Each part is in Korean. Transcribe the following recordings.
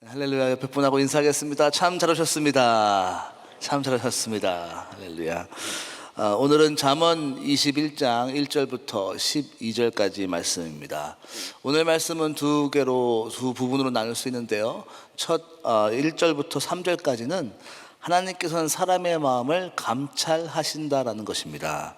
할렐루야. 옆에 분하고 인사하겠습니다. 참 잘하셨습니다. 참 잘하셨습니다. 할렐루야. 오늘은 잠언 21장 1절부터 12절까지 말씀입니다. 오늘 말씀은 두 부분으로 나눌 수 있는데요. 첫 1절부터 3절까지는 하나님께서는 사람의 마음을 감찰하신다라는 것입니다.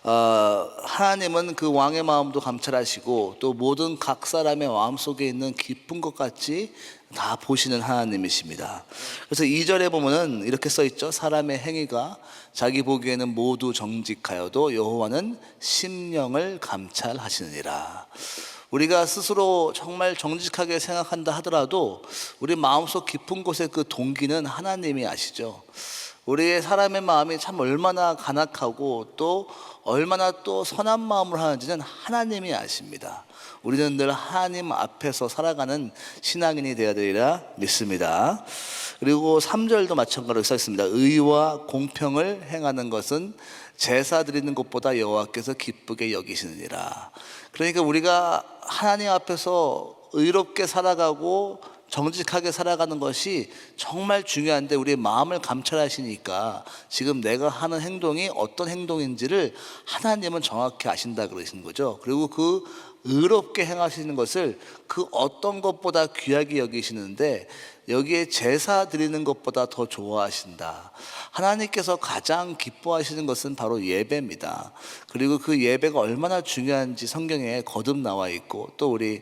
하나님은 그 왕의 마음도 감찰하시고 또 모든 각 사람의 마음속에 있는 깊은 것 같이 다 보시는 하나님이십니다. 그래서 2절에 보면은 이렇게 써 있죠. 사람의 행위가 자기 보기에는 모두 정직하여도 여호와는 심령을 감찰하시느니라. 우리가 스스로 정말 정직하게 생각한다 하더라도 우리 마음속 깊은 곳의 그 동기는 하나님이 아시죠. 우리의 사람의 마음이 참 얼마나 간악하고 또 얼마나 또 선한 마음을 하는지는 하나님이 아십니다. 우리는 늘 하나님 앞에서 살아가는 신앙인이 되어야 되리라 믿습니다. 그리고 3절도 마찬가지로 써 있습니다. 의와 공평을 행하는 것은 제사 드리는 것보다 여호와께서 기쁘게 여기시느니라. 그러니까 우리가 하나님 앞에서 의롭게 살아가고 정직하게 살아가는 것이 정말 중요한데 우리의 마음을 감찰하시니까 지금 내가 하는 행동이 어떤 행동인지를 하나님은 정확히 아신다 그러시는 거죠. 그리고 그 의롭게 행하시는 것을 그 어떤 것보다 귀하게 여기시는데 여기에 제사 드리는 것보다 더 좋아하신다. 하나님께서 가장 기뻐하시는 것은 바로 예배입니다. 그리고 그 예배가 얼마나 중요한지 성경에 거듭 나와 있고 또 우리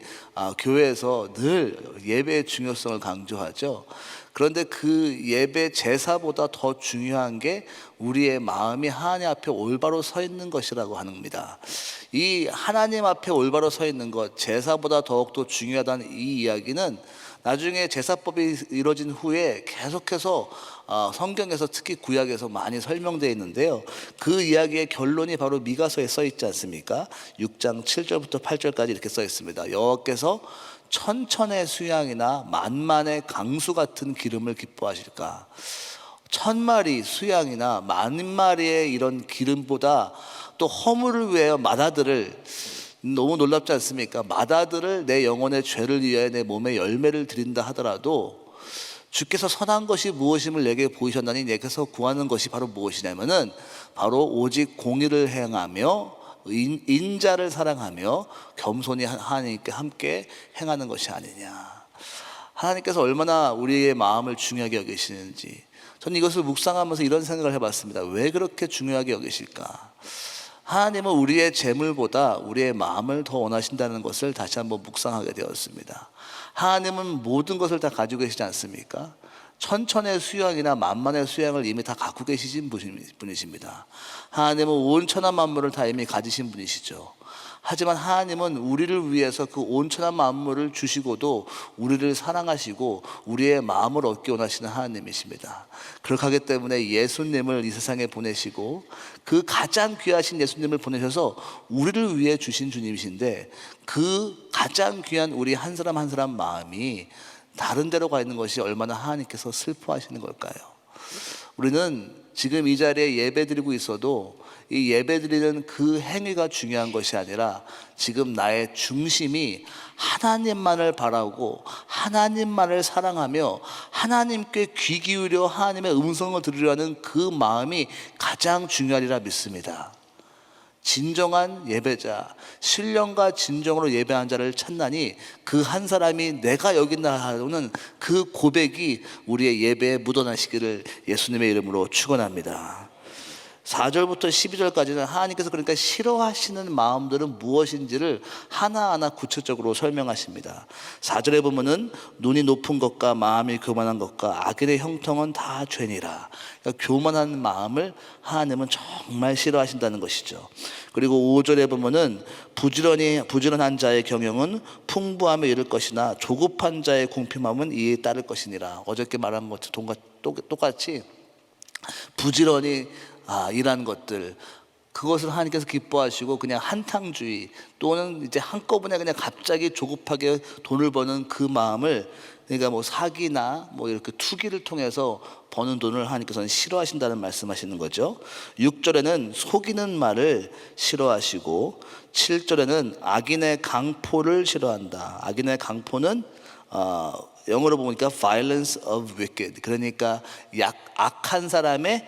교회에서 늘 예배의 중요성을 강조하죠. 그런데 그 예배 제사보다 더 중요한 게 우리의 마음이 하나님 앞에 올바로 서 있는 것이라고 하는 겁니다. 이 하나님 앞에 올바로 서 있는 것, 제사보다 더욱더 중요하다는 이 이야기는 나중에 제사법이 이루어진 후에 계속해서 성경에서 특히 구약에서 많이 설명되어 있는데요. 그 이야기의 결론이 바로 미가서에 써 있지 않습니까? 6장 7절부터 8절까지 이렇게 써 있습니다. 여호와께서 천천의 수양이나 만만의 강수 같은 기름을 기뻐하실까? 1000마리 수양이나 10,000마리의 이런 기름보다 또 허물을 위하여 맏아들을, 너무 놀랍지 않습니까? 맏아들을 내 영혼의 죄를 위하여 내 몸에 열매를 드린다 하더라도 주께서 선한 것이 무엇임을 내게 보이셨나니 내게서 구하는 것이 바로 무엇이냐면은 바로 오직 공의를 행하며 인자를 사랑하며 겸손히 하나님께 함께 행하는 것이 아니냐. 하나님께서 얼마나 우리의 마음을 중요하게 여기시는지 저는 이것을 묵상하면서 이런 생각을 해봤습니다. 왜 그렇게 중요하게 여기실까? 하나님은 우리의 재물보다 우리의 마음을 더 원하신다는 것을 다시 한번 묵상하게 되었습니다. 하나님은 모든 것을 다 가지고 계시지 않습니까? 천천의 수양이나 만만의 수양을 이미 다 갖고 계시신 분이십니다. 하나님은 온 천하 만물을 다 이미 가지신 분이시죠. 하지만 하나님은 우리를 위해서 그 온천한 만물을 주시고도 우리를 사랑하시고 우리의 마음을 얻기 원하시는 하나님이십니다. 그렇게 하기 때문에 예수님을 이 세상에 보내시고 그 가장 귀하신 예수님을 보내셔서 우리를 위해 주신 주님이신데 그 가장 귀한 우리 한 사람 한 사람 마음이 다른 데로 가 있는 것이 얼마나 하나님께서 슬퍼하시는 걸까요? 우리는 지금 이 자리에 예배 드리고 있어도 이 예배 드리는 그 행위가 중요한 것이 아니라 지금 나의 중심이 하나님만을 바라고 하나님만을 사랑하며 하나님께 귀 기울여 하나님의 음성을 들으려 하는 그 마음이 가장 중요하리라 믿습니다. 진정한 예배자, 신령과 진정으로 예배한 자를 찾나니 그 한 사람이 내가 여기 있나 하는 그 고백이 우리의 예배에 묻어나시기를 예수님의 이름으로 축원합니다. 4절부터 12절까지는 하나님께서 그러니까 싫어하시는 마음들은 무엇인지를 하나하나 구체적으로 설명하십니다. 4절에 보면은 눈이 높은 것과 마음이 교만한 것과 악인의 형통은 다 죄니라. 그러니까 교만한 마음을 하나님은 정말 싫어하신다는 것이죠. 그리고 5절에 보면은 부지런한 자의 경영은 풍부함에 이를 것이나 조급한 자의 궁핍함은 이에 따를 것이니라. 어저께 말한 것과 똑같이 부지런히 일하는 것들, 그것을 하나님께서 기뻐하시고 그냥 한탕주의 또는 이제 한꺼번에 그냥 갑자기 조급하게 돈을 버는 그 마음을, 그러니까 뭐 사기나 뭐 이렇게 투기를 통해서 버는 돈을 하나님께서는 싫어하신다는 말씀하시는 거죠. 6절에는 속이는 말을 싫어하시고 7절에는 악인의 강포를 싫어한다. 악인의 강포는 영어로 보니까 violence of wicked, 그러니까 악한 사람의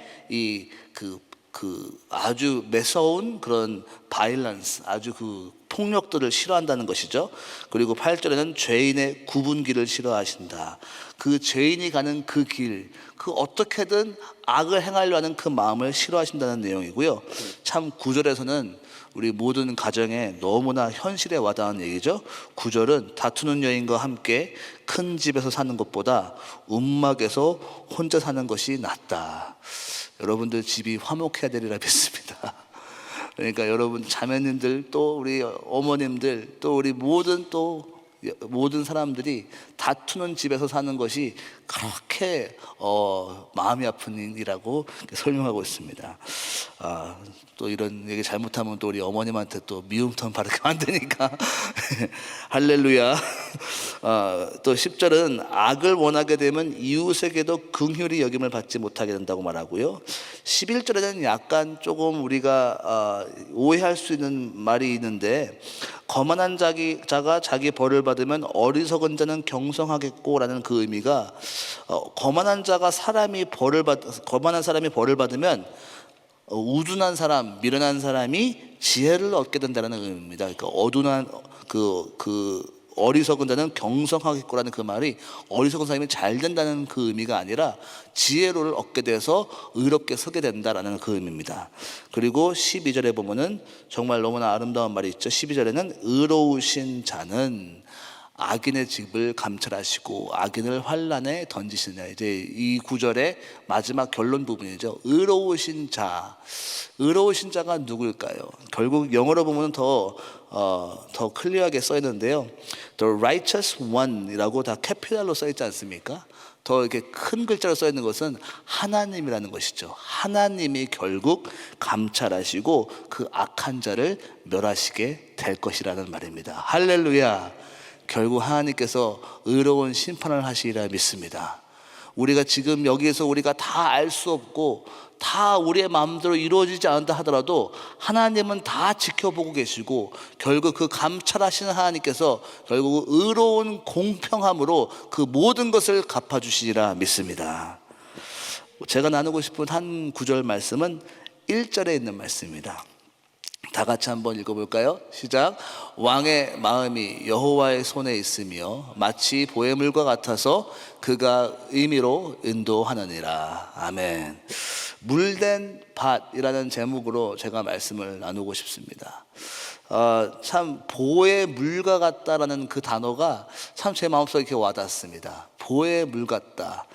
그 아주 매서운 그런 violence, 아주 그 폭력들을 싫어한다는 것이죠. 그리고 8절에는 죄인의 굽은 길을 싫어하신다. 그 죄인이 가는 그 길, 그 어떻게든 악을 행하려 하는 그 마음을 싫어하신다는 내용이고요. 참 9절에서는 우리 모든 가정에 너무나 현실에 와닿은 얘기죠. 9절은 다투는 여인과 함께 큰 집에서 사는 것보다 움막에서 혼자 사는 것이 낫다. 여러분들 집이 화목해야 되리라 믿습니다. 그러니까 여러분 자매님들, 또 우리 어머님들, 또 우리 모든 사람들이 다투는 집에서 사는 것이 그렇게 마음이 아픈 일이라고 설명하고 있습니다. 또 이런 얘기 잘못하면 또 우리 어머님한테 또 미움턴 바르게 만드니까 할렐루야. 또 10절은 악을 원하게 되면 이웃에게도 긍휼히 여김을 받지 못하게 된다고 말하고요. 11절에는 약간 조금 우리가 오해할 수 있는 말이 있는데, 거만한 자가 자기 벌을 받으면 어리석은 자는 경성하겠고라는 그 의미가, 거만한 사람이 벌을 받으면 우둔한 사람, 미련한 사람이 지혜를 얻게 된다는 의미입니다. 그러니까 어둔한 어리석은 자는 경성하겠고라는 그 말이 어리석은 사람이 잘 된다는 그 의미가 아니라 지혜로를 얻게 돼서 의롭게 서게 된다라는 그 의미입니다. 그리고 12절에 보면은 정말 너무나 아름다운 말이 있죠. 12절에는 의로우신 자는 악인의 집을 감찰하시고 악인을 환난에 던지시느냐. 이제 이 구절의 마지막 결론 부분이죠. 의로우신 자가 누구일까요? 결국 영어로 보면 더 클리어하게 써 있는데요. The righteous one이라고 다 캐피탈로 써 있지 않습니까? 더 이렇게 큰 글자로 써 있는 것은 하나님이라는 것이죠. 하나님이 결국 감찰하시고 그 악한 자를 멸하시게 될 것이라는 말입니다. 할렐루야. 결국 하나님께서 의로운 심판을 하시리라 믿습니다. 우리가 지금 여기에서 우리가 다 알 수 없고 다 우리의 마음대로 이루어지지 않는다 하더라도 하나님은 다 지켜보고 계시고 결국 그 감찰하시는 하나님께서 결국 의로운 공평함으로 그 모든 것을 갚아주시리라 믿습니다. 제가 나누고 싶은 한 구절 말씀은 1절에 있는 말씀입니다. 다 같이 한번 읽어볼까요? 시작. 왕의 마음이 여호와의 손에 있으며 마치 보혜물과 같아서 그가 의미로 인도하느니라. 아멘. 물된 밭이라는 제목으로 제가 말씀을 나누고 싶습니다. 참 보혜물과 같다라는 그 단어가 참 제 마음속에 이렇게 와닿습니다. 보혜물 같다.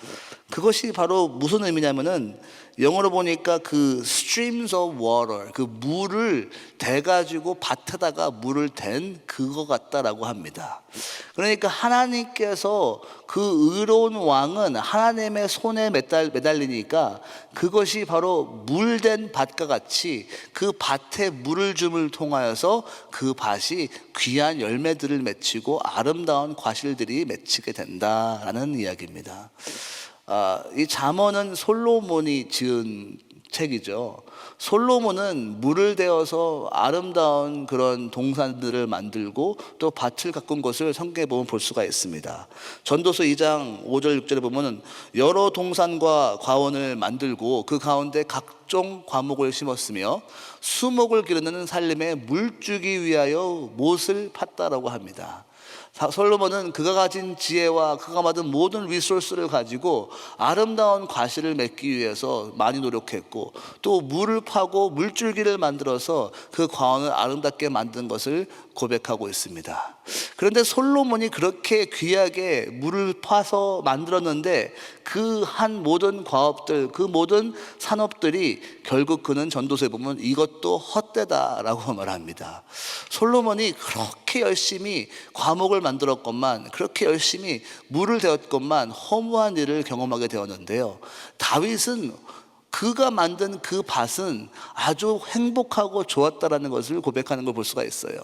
그것이 바로 무슨 의미냐면은 영어로 보니까 그 streams of water, 그 물을 대가지고 밭에다가 물을 댄 그거 같다라고 합니다. 그러니까 하나님께서 그 의로운 왕은 하나님의 손에 매달리니까 그것이 바로 물된 밭과 같이 그 밭에 물을 줌을 통하여서 그 밭이 귀한 열매들을 맺히고 아름다운 과실들이 맺히게 된다라는 이야기입니다. 이 잠언은 솔로몬이 지은 책이죠. 솔로몬은 물을 대어서 아름다운 그런 동산들을 만들고 또 밭을 가꾼 것을 성경에 보면 볼 수가 있습니다. 전도서 2장 5절 6절에 보면 여러 동산과 과원을 만들고 그 가운데 각종 과목을 심었으며 수목을 기르는 살림에 물 주기 위하여 못을 팠다라고 합니다. 솔로몬은 그가 가진 지혜와 그가 받은 모든 리소스를 가지고 아름다운 과실을 맺기 위해서 많이 노력했고 또 물을 파고 물줄기를 만들어서 그 과원을 아름답게 만든 것을 고백하고 있습니다. 그런데 솔로몬이 그렇게 귀하게 물을 파서 만들었는데 그 한 모든 과업들, 그 모든 산업들이 결국 그는 전도서에 보면 이것도 헛되다라고 말합니다. 솔로몬이 그렇게 열심히 과목을 만들었건만, 그렇게 열심히 물을 대었건만 허무한 일을 경험하게 되었는데요. 다윗은 그가 만든 그 밭은 아주 행복하고 좋았다라는 것을 고백하는 걸 볼 수가 있어요.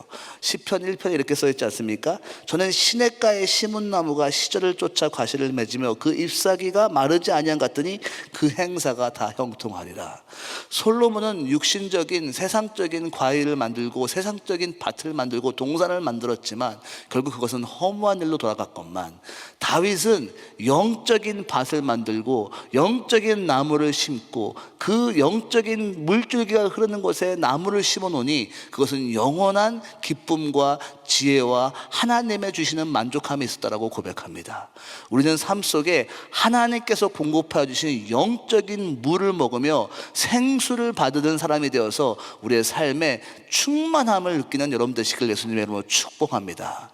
시편 1편에 이렇게 써 있지 않습니까? 저는 시냇가에 심은 나무가 시절을 쫓아 과실을 맺으며 그 잎사귀가 마르지 아니한 같더니 그 행사가 다 형통하리라. 솔로몬은 육신적인 세상적인 과일을 만들고 세상적인 밭을 만들고 동산을 만들었지만 결국 그것은 허무한 일로 돌아갔건만, 다윗은 영적인 밭을 만들고 영적인 나무를 심고 그 영적인 물줄기가 흐르는 곳에 나무를 심어 놓으니 그것은 영원한 기쁨과 지혜와 하나님의 주시는 만족함이 있었다라고 고백합니다. 우리는 삶 속에 하나님께서 공급하여 주시는 영적인 물을 먹으며 생수를 받는 사람이 되어서 우리의 삶에 충만함을 느끼는 여러분 되시길 예수님의 이름으로 축복합니다.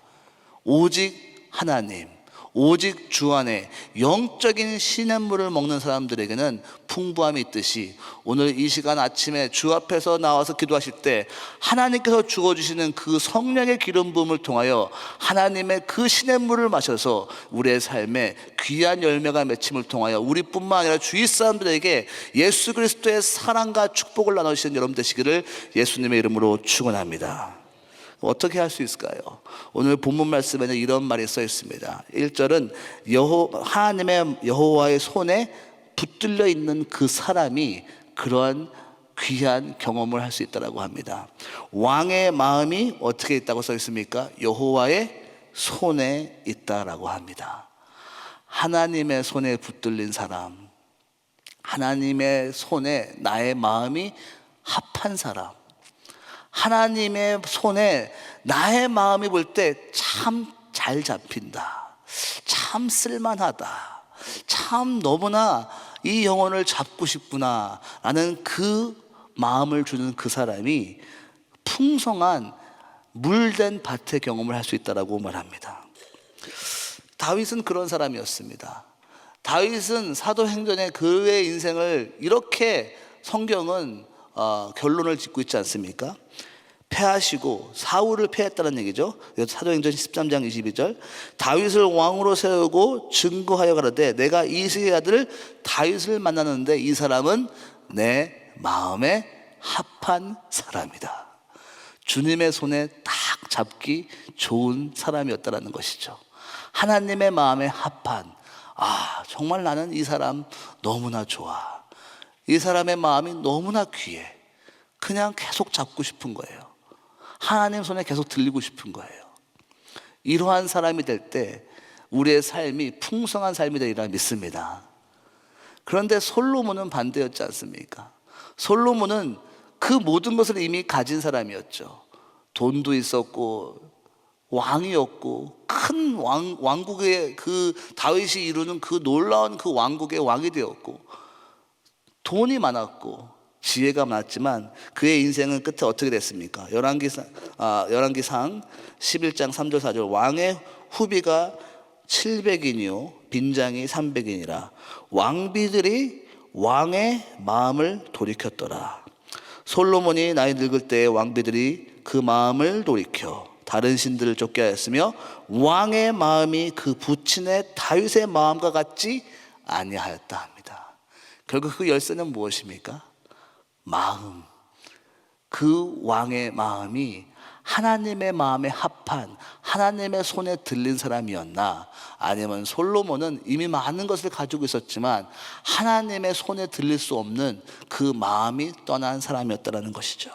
오직 하나님, 오직 주 안에 영적인 시냇물을 먹는 사람들에게는 풍부함이 있듯이, 오늘 이 시간 아침에 주 앞에서 나와서 기도하실 때 하나님께서 주어주시는 그 성령의 기름 부음을 통하여 하나님의 그 시냇물을 마셔서 우리의 삶에 귀한 열매가 맺힘을 통하여 우리뿐만 아니라 주위 사람들에게 예수 그리스도의 사랑과 축복을 나누시는 여러분 되시기를 예수님의 이름으로 축원합니다. 어떻게 할 수 있을까요? 오늘 본문 말씀에는 이런 말이 써 있습니다. 1절은 하나님의 여호와의 손에 붙들려 있는 그 사람이 그러한 귀한 경험을 할 수 있다고 합니다. 왕의 마음이 어떻게 있다고 써 있습니까? 여호와의 손에 있다라고 합니다. 하나님의 손에 붙들린 사람, 하나님의 손에 나의 마음이 합한 사람, 하나님의 손에 나의 마음이 볼 때 참 잘 잡힌다, 참 쓸만하다, 참 너무나 이 영혼을 잡고 싶구나 라는 그 마음을 주는 그 사람이 풍성한 물된 밭의 경험을 할 수 있다고 말합니다. 다윗은 그런 사람이었습니다. 다윗은 사도행전에 그의 인생을 이렇게 성경은 결론을 짓고 있지 않습니까? 패하시고 사울을 패했다는 얘기죠. 사도행전 13장 22절, 다윗을 왕으로 세우고 증거하여 가라되 내가 이새의 아들 다윗을 만나는데 이 사람은 내 마음에 합한 사람이다. 주님의 손에 딱 잡기 좋은 사람이었다는 것이죠. 하나님의 마음에 합한, 정말 나는 이 사람 너무나 좋아, 이 사람의 마음이 너무나 귀해, 그냥 계속 잡고 싶은 거예요. 하나님 손에 계속 들리고 싶은 거예요. 이러한 사람이 될 때 우리의 삶이 풍성한 삶이 되리라 믿습니다. 그런데 솔로몬은 반대였지 않습니까? 솔로몬은 그 모든 것을 이미 가진 사람이었죠. 돈도 있었고 왕이었고 큰 왕국의 그 다윗이 이루는 그 놀라운 그 왕국의 왕이 되었고 돈이 많았고 지혜가 많았지만 그의 인생은 끝에 어떻게 됐습니까? 열왕기상 11장 3절 4절, 왕의 후비가 700인이요 빈장이 300인이라 왕비들이 왕의 마음을 돌이켰더라. 솔로몬이 나이 늙을 때 왕비들이 그 마음을 돌이켜 다른 신들을 쫓게 하였으며 왕의 마음이 그 부친의 다윗의 마음과 같지 아니하였다 합니다. 결국 그 열쇠는 무엇입니까? 마음. 그 왕의 마음이 하나님의 마음에 합한 하나님의 손에 들린 사람이었나, 아니면 솔로몬은 이미 많은 것을 가지고 있었지만 하나님의 손에 들릴 수 없는 그 마음이 떠난 사람이었다는 것이죠.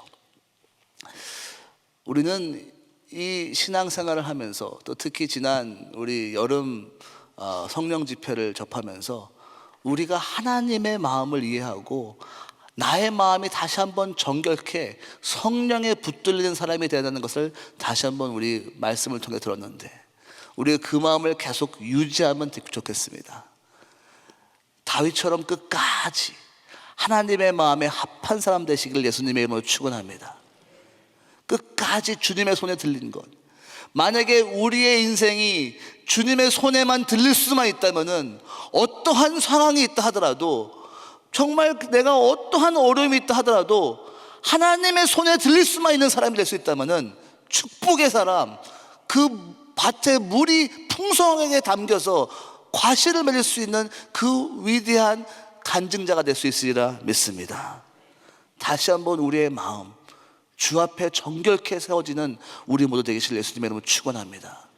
우리는 이 신앙생활을 하면서 또 특히 지난 우리 여름 성령 집회를 접하면서 우리가 하나님의 마음을 이해하고 나의 마음이 다시 한번 정결케 성령에 붙들리는 사람이 되는 것을 다시 한번 우리 말씀을 통해 들었는데, 우리가 그 마음을 계속 유지하면 좋겠습니다. 다윗처럼 끝까지 하나님의 마음에 합한 사람 되시길 예수님의 이름으로 축원합니다. 끝까지 주님의 손에 들린 것. 만약에 우리의 인생이 주님의 손에만 들릴 수만 있다면은 어떠한 상황이 있다 하더라도, 정말 내가 어떠한 어려움이 있다 하더라도 하나님의 손에 들릴 수만 있는 사람이 될 수 있다면은 축복의 사람, 그 밭에 물이 풍성하게 담겨서 과실을 맺을 수 있는 그 위대한 간증자가 될 수 있으리라 믿습니다. 다시 한번 우리의 마음 주 앞에 정결케 세워지는 우리 모두 되기를 예수님의 이름으로 축원합니다.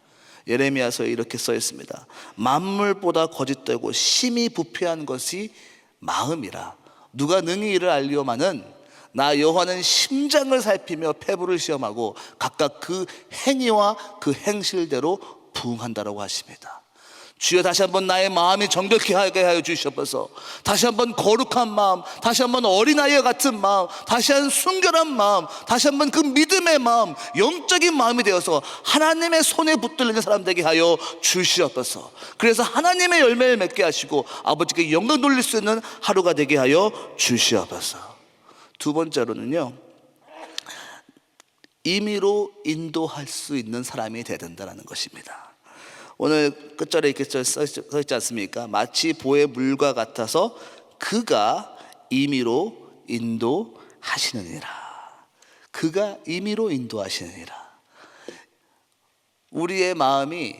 예레미야서에 이렇게 써 있습니다. 만물보다 거짓되고 심히 부패한 것이 마음이라. 누가 능히 이를 알리오마는 나 여호와는 심장을 살피며 폐부를 시험하고 각각 그 행위와 그 행실대로 부응한다라고 하십니다. 주여, 다시 한번 나의 마음이 정결케 하게 하여 주시옵소서. 다시 한번 거룩한 마음, 다시 한번 어린아이와 같은 마음, 다시 한번 순결한 마음, 다시 한번 그 믿음의 마음, 영적인 마음이 되어서 하나님의 손에 붙들리는 사람 되게 하여 주시옵소서. 그래서 하나님의 열매를 맺게 하시고 아버지께 영광 돌릴 수 있는 하루가 되게 하여 주시옵소서. 두 번째로는요, 임의로 인도할 수 있는 사람이 되어야 된다는 것입니다. 오늘 끝절에 이렇게 써 있지 않습니까? 마치 보의 물과 같아서 그가 임의로 인도하시느니라. 그가 임의로 인도하시느니라. 우리의 마음이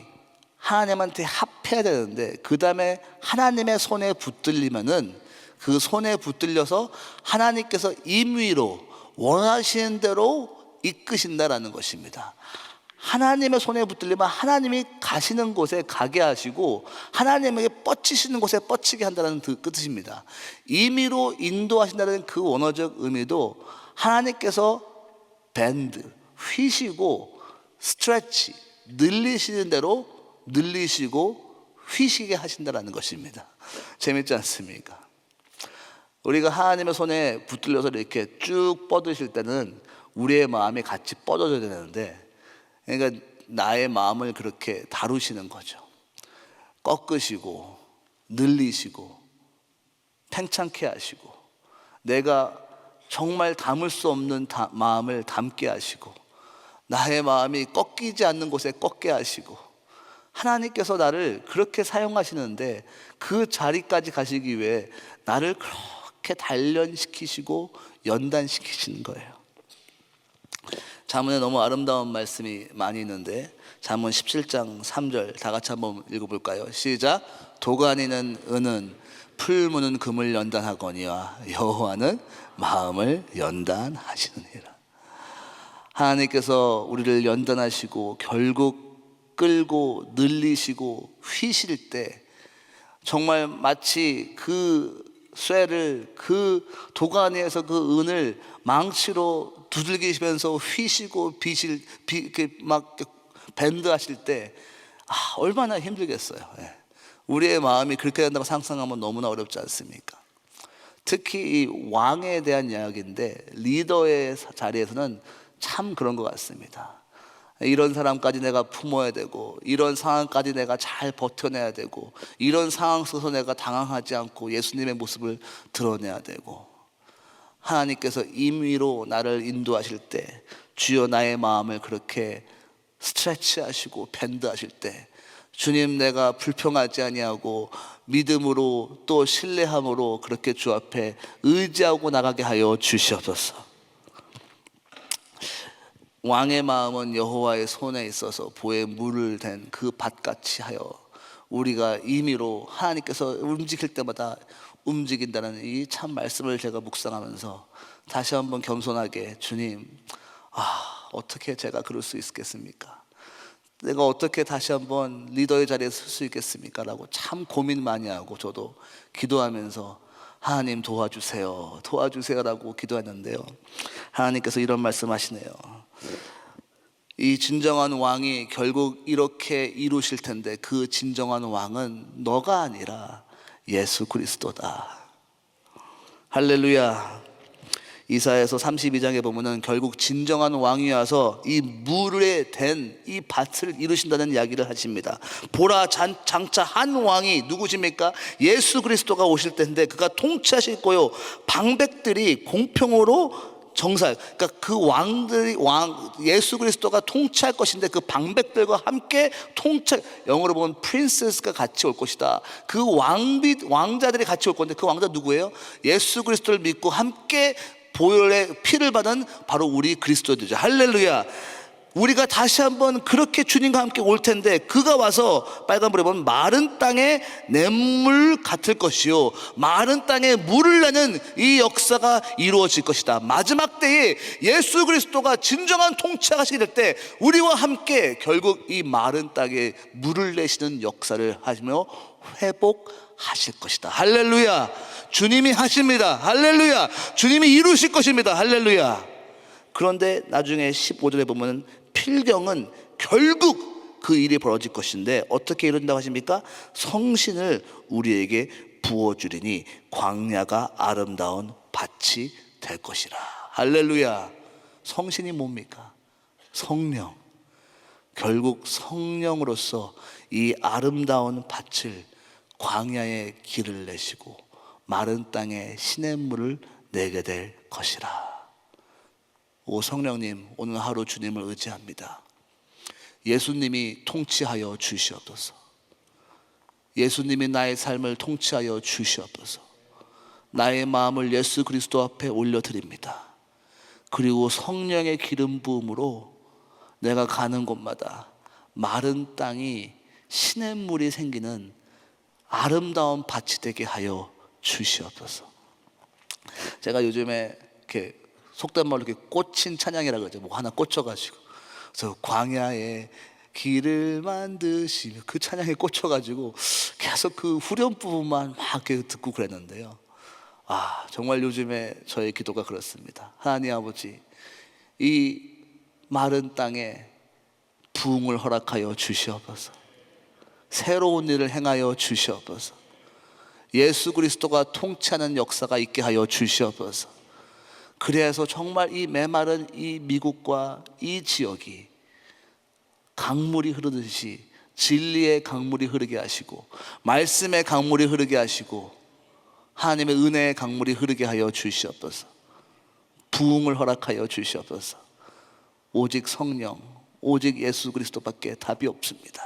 하나님한테 합해야 되는데 그 다음에 하나님의 손에 붙들리면은 그 손에 붙들려서 하나님께서 임의로 원하시는 대로 이끄신다라는 것입니다. 하나님의 손에 붙들리면 하나님이 가시는 곳에 가게 하시고 하나님에게 뻗치시는 곳에 뻗치게 한다는 그 뜻입니다. 임의로 인도하신다는 그 원어적 의미도 하나님께서 밴드, 휘시고 스트레치, 늘리시는 대로 늘리시고 휘시게 하신다는 것입니다. 재밌지 않습니까? 우리가 하나님의 손에 붙들려서 이렇게 쭉 뻗으실 때는 우리의 마음이 같이 뻗어져야 되는데, 그러니까 나의 마음을 그렇게 다루시는 거죠. 꺾으시고 늘리시고 팽창케 하시고 내가 정말 담을 수 없는 마음을 담게 하시고 나의 마음이 꺾이지 않는 곳에 꺾게 하시고 하나님께서 나를 그렇게 사용하시는데 그 자리까지 가시기 위해 나를 그렇게 단련시키시고 연단시키시는 거예요. 잠언에 너무 아름다운 말씀이 많이 있는데 잠언 17장 3절 다 같이 한번 읽어볼까요? 시작. 도가니는 은은 풀무는 금을 연단하거니와 여호와는 마음을 연단하시느니라. 하나님께서 우리를 연단하시고 결국 끌고 늘리시고 휘실 때 정말 마치 그 쇠를 그 도가니에서 그 은을 망치로 두들기시면서 휘시고 막 밴드 하실 때 얼마나 힘들겠어요. 우리의 마음이 그렇게 된다고 상상하면 너무나 어렵지 않습니까? 특히 이 왕에 대한 이야기인데 리더의 자리에서는 참 그런 것 같습니다. 이런 사람까지 내가 품어야 되고 이런 상황까지 내가 잘 버텨내야 되고 이런 상황 속에서 내가 당황하지 않고 예수님의 모습을 드러내야 되고 하나님께서 임의로 나를 인도하실 때 주여 나의 마음을 그렇게 스트레치하시고 밴드하실 때 주님 내가 불평하지 아니하고 믿음으로 또 신뢰함으로 그렇게 주 앞에 의지하고 나가게 하여 주시옵소서. 왕의 마음은 여호와의 손에 있어서 보에 물을 댄 그 밭같이 하여 우리가 임의로 하나님께서 움직일 때마다 움직인다는 이 참 말씀을 제가 묵상하면서 다시 한번 겸손하게 주님 어떻게 제가 그럴 수 있겠습니까? 내가 어떻게 다시 한번 리더의 자리에 설 수 있겠습니까? 라고 참 고민 많이 하고 저도 기도하면서 하나님 도와주세요 도와주세요라고 기도했는데요, 하나님께서 이런 말씀 하시네요. 이 진정한 왕이 결국 이렇게 이루실 텐데 그 진정한 왕은 너가 아니라 예수 그리스도다. 할렐루야. 이사야서 32장에 보면은 결국 진정한 왕이 와서 이 물에 댄 이 밭을 이루신다는 이야기를 하십니다. 보라 장차 한 왕이 누구십니까? 예수 그리스도가 오실 텐데 그가 통치하실 거요 방백들이 공평으로 정사, 그러니까 그 왕들이 예수 그리스도가 통치할 것인데 그 방백들과 함께 영어로 보면 프린세스가 같이 올 것이다. 그 왕자들이 같이 올 건데 그 왕자 누구예요? 예수 그리스도를 믿고 함께 보혈의 피를 받은 바로 우리 그리스도들이죠. 할렐루야. 우리가 다시 한번 그렇게 주님과 함께 올 텐데, 그가 와서 빨간불에 보면 마른 땅에 냇물 같을 것이요 마른 땅에 물을 내는 이 역사가 이루어질 것이다. 마지막 때에 예수 그리스도가 진정한 통치하시게 될 때 우리와 함께 결국 이 마른 땅에 물을 내시는 역사를 하시며 회복하실 것이다. 할렐루야. 주님이 하십니다. 할렐루야. 주님이 이루실 것입니다. 할렐루야. 그런데 나중에 15절에 보면 필경은 결국 그 일이 벌어질 것인데 어떻게 이룬다고 하십니까? 성신을 우리에게 부어주리니 광야가 아름다운 밭이 될 것이라. 할렐루야. 성신이 뭡니까? 성령. 결국 성령으로서 이 아름다운 밭을, 광야의 길을 내시고 마른 땅에 시냇물을 내게 될 것이라. 오 성령님, 오늘 하루 주님을 의지합니다. 예수님이 통치하여 주시옵소서. 예수님이 나의 삶을 통치하여 주시옵소서. 나의 마음을 예수 그리스도 앞에 올려드립니다. 그리고 성령의 기름 부음으로 내가 가는 곳마다 마른 땅이 시냇물이 생기는 아름다운 밭이 되게 하여 주시옵소서. 제가 요즘에 이렇게 속된 말로 이렇게 꽂힌 찬양이라고 그러죠. 뭐 하나 꽂혀가지고, 그래서 광야에 길을 만드시며 그 찬양에 꽂혀가지고 계속 그 후렴 부분만 막 이렇게 듣고 그랬는데요. 정말 요즘에 저의 기도가 그렇습니다. 하나님 아버지, 이 마른 땅에 부흥을 허락하여 주시옵소서. 새로운 일을 행하여 주시옵소서. 예수 그리스도가 통치하는 역사가 있게 하여 주시옵소서. 그래서 정말 이 메마른 이 미국과 이 지역이 강물이 흐르듯이 진리의 강물이 흐르게 하시고 말씀의 강물이 흐르게 하시고 하나님의 은혜의 강물이 흐르게 하여 주시옵소서. 부흥을 허락하여 주시옵소서. 오직 성령, 오직 예수 그리스도밖에 답이 없습니다.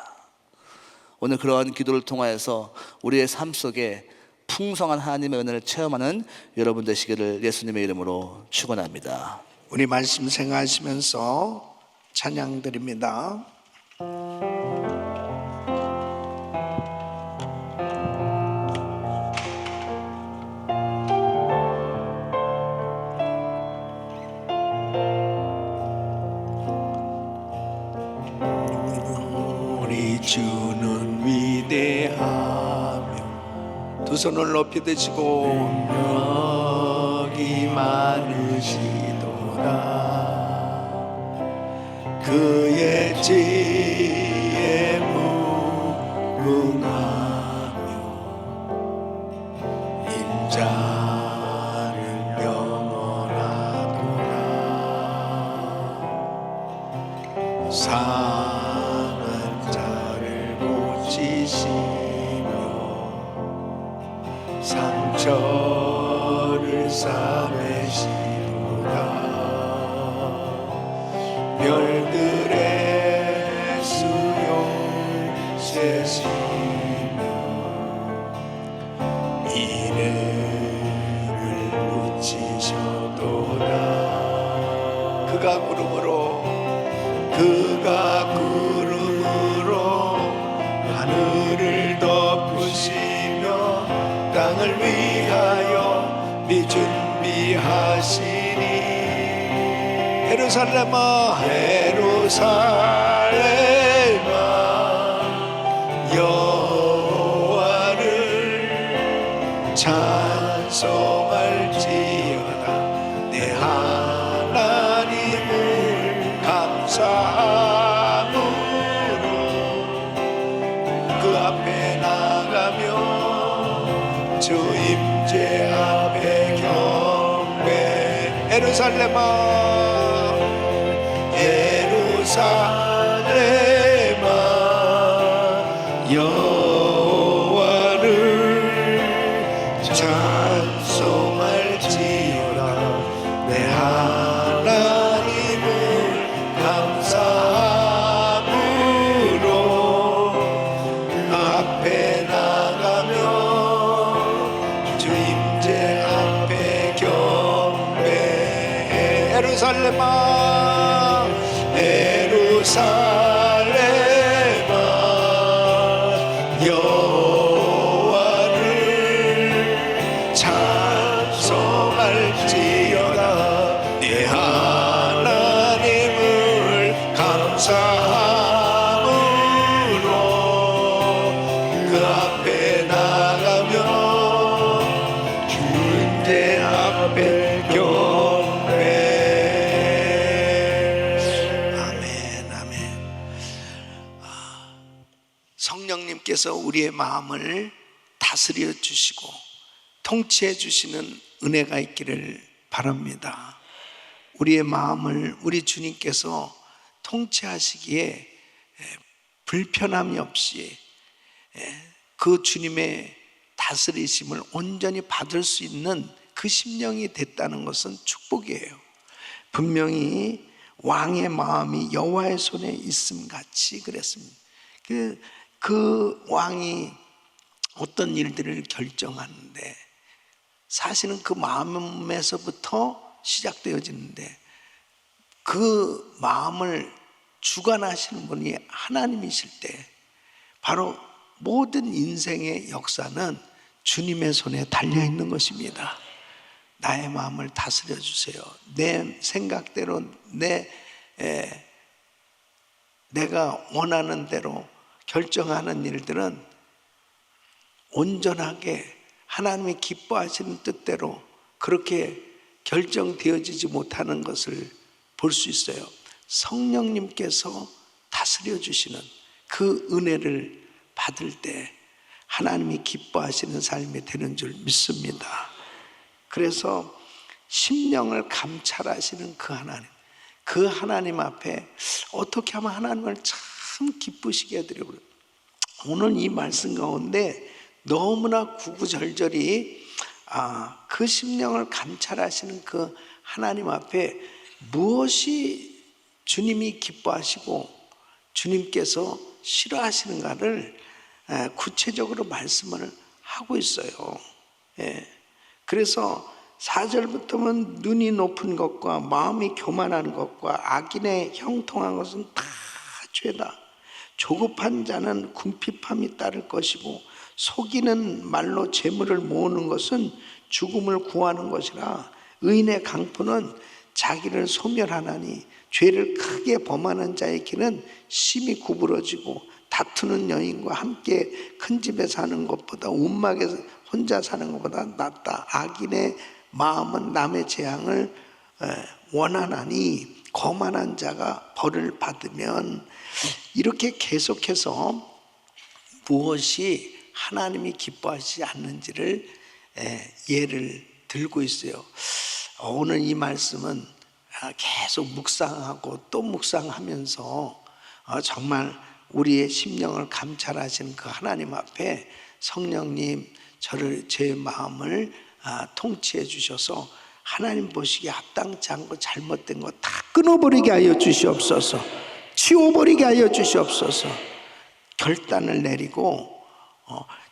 오늘 그러한 기도를 통하여서 우리의 삶 속에 풍성한 하나님의 은혜를 체험하는 여러분 되시기를 예수님의 이름으로 축원합니다. 우리 말씀 생각하시면서 찬양 드립니다. 우리 주는 위대하며 두 손을 높이 드시고 능력이 많으시도다. 그의 지혜 무궁하며 인자를 영원하도다. 상한 자를 고치시며 상처를 싸매시도다. 별들의 수요 세시며 이내를 붙이셔도다. 그가 구름으로 하늘을 덮으시며 땅을 위하여 비 준비하시니 예루살렘아 여호와를 찬송할지어다. 내 하나님을 감사함으로 그 앞에 나가며 주 임재 앞에 경배. 예루살렘아 여호와를 찬송할지어다. 내 하나님을 감사함으로 앞에 나가며 주 임재 앞에 경배해. 예루살렘아 예루살렘아 여호와를 찬송할지어다. 내 하나님을 감사함으로 그 앞에 나가며 주님의 앞에 경배. 아멘, 아멘. 성령님께서 우리의 마음을 다스려 주시고 통치해 주시는 은혜가 있기를 바랍니다. 우리의 마음을 우리 주님께서 통치하시기에 불편함이 없이 그 주님의 다스리심을 온전히 받을 수 있는 그 심령이 됐다는 것은 축복이에요. 분명히 왕의 마음이 여호와의 손에 있음 같이 그랬습니다. 그 왕이 어떤 일들을 결정하는데 사실은 그 마음에서부터 시작되어지는데 그 마음을 주관하시는 분이 하나님이실 때 바로 모든 인생의 역사는 주님의 손에 달려있는 것입니다. 나의 마음을 다스려 주세요. 내 생각대로 내가 원하는 대로 결정하는 일들은 온전하게 하나님이 기뻐하시는 뜻대로 그렇게 결정되어지지 못하는 것을 볼 수 있어요. 성령님께서 다스려 주시는 그 은혜를 받을 때 하나님이 기뻐하시는 삶이 되는 줄 믿습니다. 그래서 심령을 감찰하시는 그 하나님 앞에 어떻게 하면 하나님을 참 기쁘시게 해드려요. 오늘 이 말씀 가운데 너무나 구구절절히 그 심령을 감찰하시는 그 하나님 앞에 무엇이 주님이 기뻐하시고 주님께서 싫어하시는가를 구체적으로 말씀을 하고 있어요. 그래서 4절부터는 눈이 높은 것과 마음이 교만한 것과 악인의 형통한 것은 다 죄다. 조급한 자는 궁핍함이 따를 것이고 속이는 말로 재물을 모으는 것은 죽음을 구하는 것이라. 의인의 강포는 자기를 소멸하나니 죄를 크게 범하는 자의 길은 심히 구부러지고 다투는 여인과 함께 큰 집에 사는 것보다 움막에서 혼자 사는 것보다 낫다. 악인의 마음은 남의 재앙을 원하나니 거만한 자가 벌을 받으면. 이렇게 계속해서 무엇이 하나님이 기뻐하시지 않는지를 예를 들고 있어요. 오늘 이 말씀은 계속 묵상하고 또 묵상하면서 정말 우리의 심령을 감찰하시는 그 하나님 앞에 성령님 제 마음을 통치해 주셔서 하나님 보시기에 합당치 않고 잘못된 거 다 끊어버리게 하여 주시옵소서. 치워버리게 하여 주시옵소서. 결단을 내리고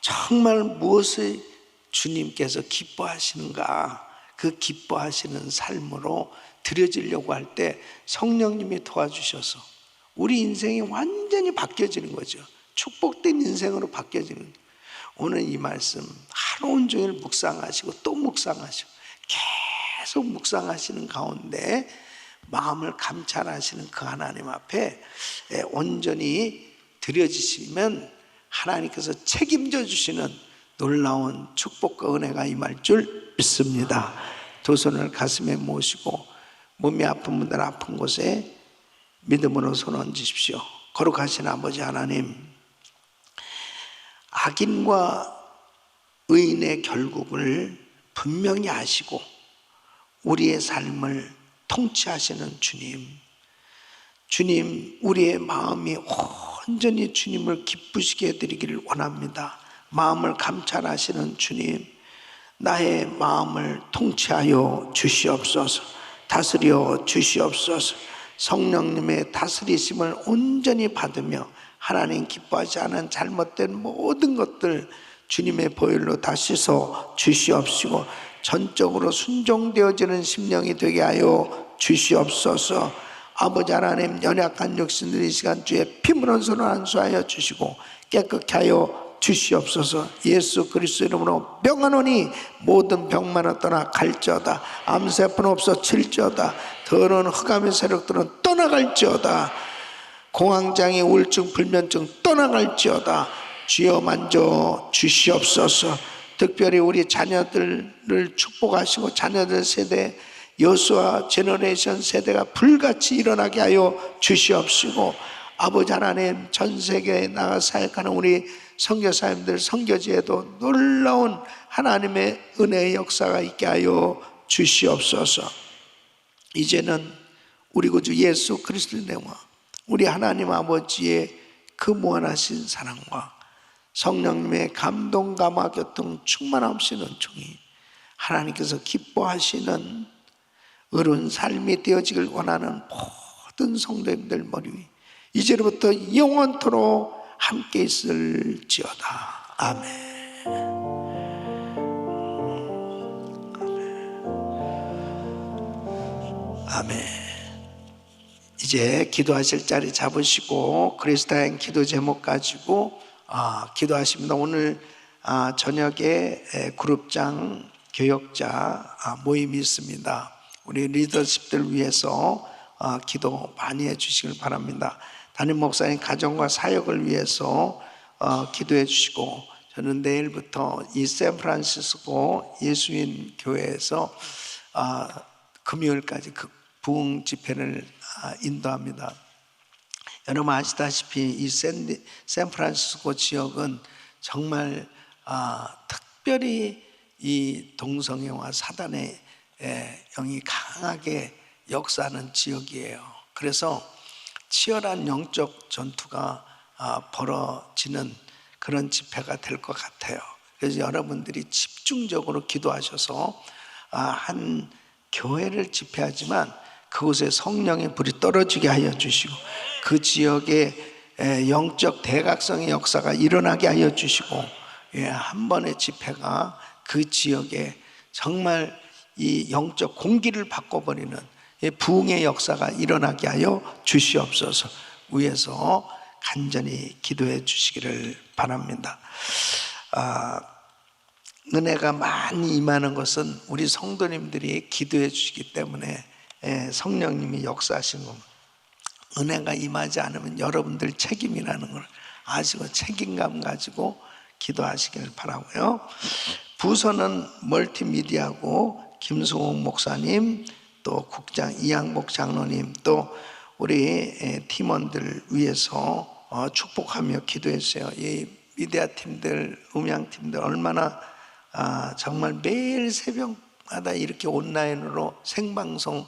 정말 무엇을 주님께서 기뻐하시는가, 그 기뻐하시는 삶으로 드려지려고 할 때 성령님이 도와주셔서 우리 인생이 완전히 바뀌어지는 거죠. 축복된 인생으로 바뀌어지는 거예요. 오늘 이 말씀 하루 온종일 묵상하시고 또 묵상하시고 계속 묵상하시는 가운데 마음을 감찰하시는 그 하나님 앞에 온전히 드려지시면 하나님께서 책임져 주시는 놀라운 축복과 은혜가 임할 줄 믿습니다. 두 손을 가슴에 모시고 몸이 아픈 분들 아픈 곳에 믿음으로 손 얹으십시오. 거룩하신 아버지 하나님, 악인과 의인의 결국을 분명히 아시고 우리의 삶을 통치하시는 주님, 우리의 마음이 온전히 주님을 기쁘시게 해드리기를 원합니다. 마음을 감찰하시는 주님, 나의 마음을 통치하여 주시옵소서. 다스려 주시옵소서. 성령님의 다스리심을 온전히 받으며 하나님 기뻐하지 않은 잘못된 모든 것들 주님의 보혈로 다 씻어 주시옵시고 전적으로 순종되어지는 심령이 되게 하여 주시옵소서. 아버지 하나님, 연약한 육신들이 이 시간 주의 피문은 손을 안수하여 주시고 깨끗게 하여 주시옵소서. 예수 그리스도 이름으로 명하노니 모든 병만은 떠나 갈지어다. 암세포는 없어 질지어다. 더러운 흑암의 세력들은 떠나갈지어다. 공황장애, 우울증, 불면증 떠나갈지어다. 주여 만져 주시옵소서. 특별히 우리 자녀들을 축복하시고 자녀들 세대, 여수와 제너레이션 세대가 불같이 일어나게 하여 주시옵시고, 아버지 하나님, 전 세계에 나가 사역하는 우리 선교사님들 선교지에도 놀라운 하나님의 은혜의 역사가 있게 하여 주시옵소서. 이제는 우리 구주 예수 그리스도의 내와 우리 하나님 아버지의 그 무한하신 사랑과 성령님의 감동, 감화, 교통, 충만하신 은총이 하나님께서 기뻐하시는 의로운 삶이 되어지길 원하는 모든 성도님들 머리 위 이제부터 영원토록 함께 있을지어다. 아멘. 아멘. 이제 기도하실 자리 잡으시고 그리스도인 기도 제목 가지고 기도하십니다. 오늘 저녁에 그룹장 교역자 모임이 있습니다. 우리 리더십들 위해서 기도 많이 해주시길 바랍니다. 담임 목사님 가정과 사역을 위해서 기도해 주시고, 저는 내일부터 이 샌프란시스코 예수인 교회에서 금요일까지 그 부흥 집회를 인도합니다. 여러분 아시다시피 이 샌프란시스코 지역은 정말 특별히 이 동성애와 사단의 영이 강하게 역사하는 지역이에요. 그래서 치열한 영적 전투가 벌어지는 그런 집회가 될 것 같아요. 그래서 여러분들이 집중적으로 기도하셔서 한 교회를 집회하지만 그곳에 성령의 불이 떨어지게 하여 주시고, 그 지역에 영적 대각성의 역사가 일어나게 하여 주시고, 한 번의 집회가 그 지역에 정말 이 영적 공기를 바꿔버리는 부흥의 역사가 일어나게 하여 주시옵소서. 위에서 간절히 기도해 주시기를 바랍니다. 은혜가 많이 임하는 것은 우리 성도님들이 기도해 주시기 때문에 성령님이 역사하신 겁니다. 은혜가 임하지 않으면 여러분들 책임이라는 걸 아시고 책임감 가지고 기도하시길 바라고요. 부서는 멀티미디어고 김성욱 목사님, 또 국장 이양복 장로님, 또 우리 팀원들 위해서 축복하며 기도해 주세요. 이 미디어 팀들, 음향 팀들 얼마나 정말 매일 새벽마다 이렇게 온라인으로 생방송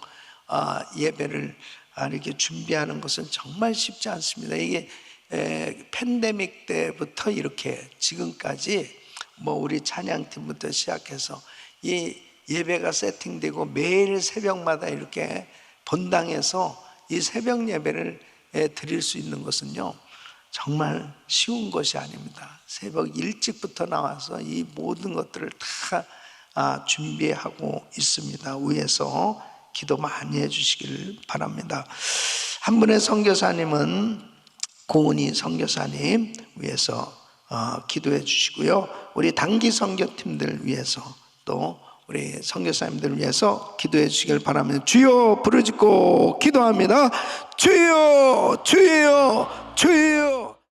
예배를 이렇게 준비하는 것은 정말 쉽지 않습니다. 이게 팬데믹 때부터 이렇게 지금까지 우리 찬양팀부터 시작해서 이 예배가 세팅되고 매일 새벽마다 이렇게 본당에서 이 새벽 예배를 드릴 수 있는 것은요 정말 쉬운 것이 아닙니다. 새벽 일찍부터 나와서 이 모든 것들을 다 준비하고 있습니다. 위에서 기도 많이 해주시길 바랍니다. 한 분의 선교사님은 고은희 선교사님 위해서 기도해 주시고요. 우리 단기 선교팀들 위해서 또 우리 선교사님들 위해서 기도해 주시길 바랍니다. 주여 부르짖고 기도합니다. 주여 주여 주여.